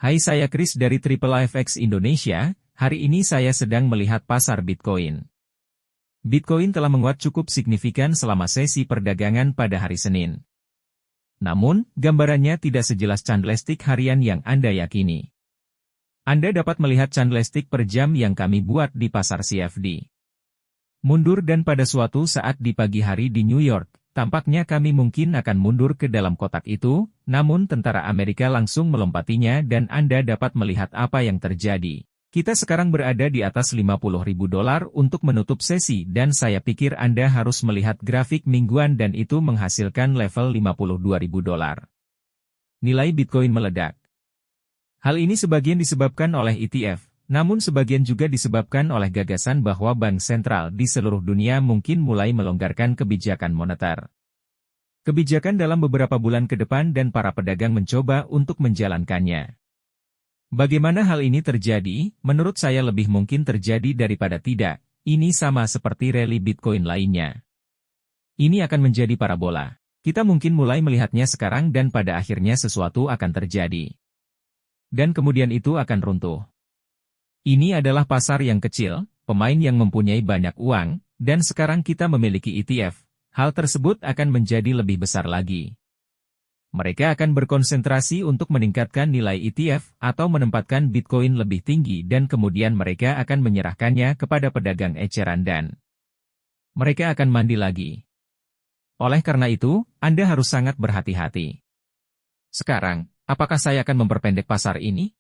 Hai, saya Chris dari Triple FX Indonesia. Hari ini saya sedang melihat pasar Bitcoin. Bitcoin telah menguat cukup signifikan selama sesi perdagangan pada hari Senin. Namun, gambarannya tidak sejelas candlestick harian yang Anda yakini. Anda dapat melihat candlestick per jam yang kami buat di pasar CFD. Mundur dan pada suatu saat di pagi hari di New York, tampaknya kami mungkin akan mundur ke dalam kotak itu, namun tentara Amerika langsung melompatinya dan Anda dapat melihat apa yang terjadi. Kita sekarang berada di atas $50.000 untuk menutup sesi dan saya pikir Anda harus melihat grafik mingguan dan itu menghasilkan level $52.000. Nilai Bitcoin meledak. Hal ini sebagian disebabkan oleh ETF. Namun sebagian juga disebabkan oleh gagasan bahwa bank sentral di seluruh dunia mungkin mulai melonggarkan kebijakan moneter. Kebijakan dalam beberapa bulan ke depan dan para pedagang mencoba untuk menjalankannya. Bagaimana hal ini terjadi? Menurut saya lebih mungkin terjadi daripada tidak. Ini sama seperti rally Bitcoin lainnya. Ini akan menjadi parabola. Kita mungkin mulai melihatnya sekarang dan pada akhirnya sesuatu akan terjadi. Dan kemudian itu akan runtuh. Ini adalah pasar yang kecil, pemain yang mempunyai banyak uang, dan sekarang kita memiliki ETF. Hal tersebut akan menjadi lebih besar lagi. Mereka akan berkonsentrasi untuk meningkatkan nilai ETF atau menempatkan Bitcoin lebih tinggi dan kemudian mereka akan menyerahkannya kepada pedagang eceran dan mereka akan mandi lagi. Oleh karena itu, Anda harus sangat berhati-hati. Sekarang, apakah saya akan memperpendek pasar ini?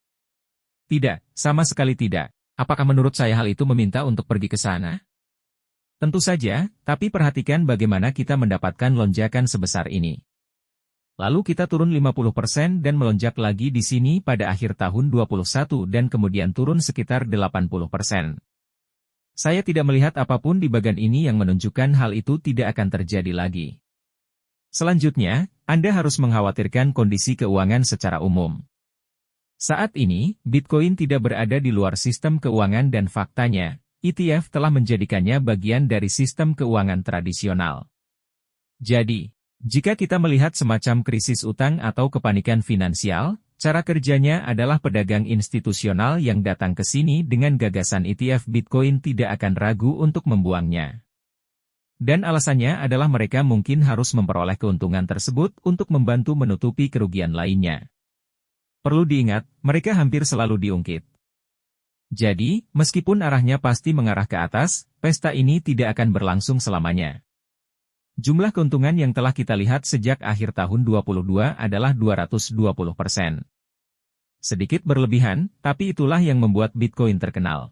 Tidak, sama sekali tidak. Apakah menurut saya hal itu meminta untuk pergi ke sana? Tentu saja, tapi perhatikan bagaimana kita mendapatkan lonjakan sebesar ini. Lalu kita turun 50% dan melonjak lagi di sini pada akhir tahun 21 dan kemudian turun sekitar 80%. Saya tidak melihat apapun di bagian ini yang menunjukkan hal itu tidak akan terjadi lagi. Selanjutnya, Anda harus mengkhawatirkan kondisi keuangan secara umum. Saat ini, Bitcoin tidak berada di luar sistem keuangan dan faktanya, ETF telah menjadikannya bagian dari sistem keuangan tradisional. Jadi, jika kita melihat semacam krisis utang atau kepanikan finansial, cara kerjanya adalah pedagang institusional yang datang ke sini dengan gagasan ETF Bitcoin tidak akan ragu untuk membuangnya. Dan alasannya adalah mereka mungkin harus memperoleh keuntungan tersebut untuk membantu menutupi kerugian lainnya. Perlu diingat, mereka hampir selalu diungkit. Jadi, meskipun arahnya pasti mengarah ke atas, pesta ini tidak akan berlangsung selamanya. Jumlah keuntungan yang telah kita lihat sejak akhir tahun 2022 adalah 220%. Sedikit berlebihan, tapi itulah yang membuat Bitcoin terkenal.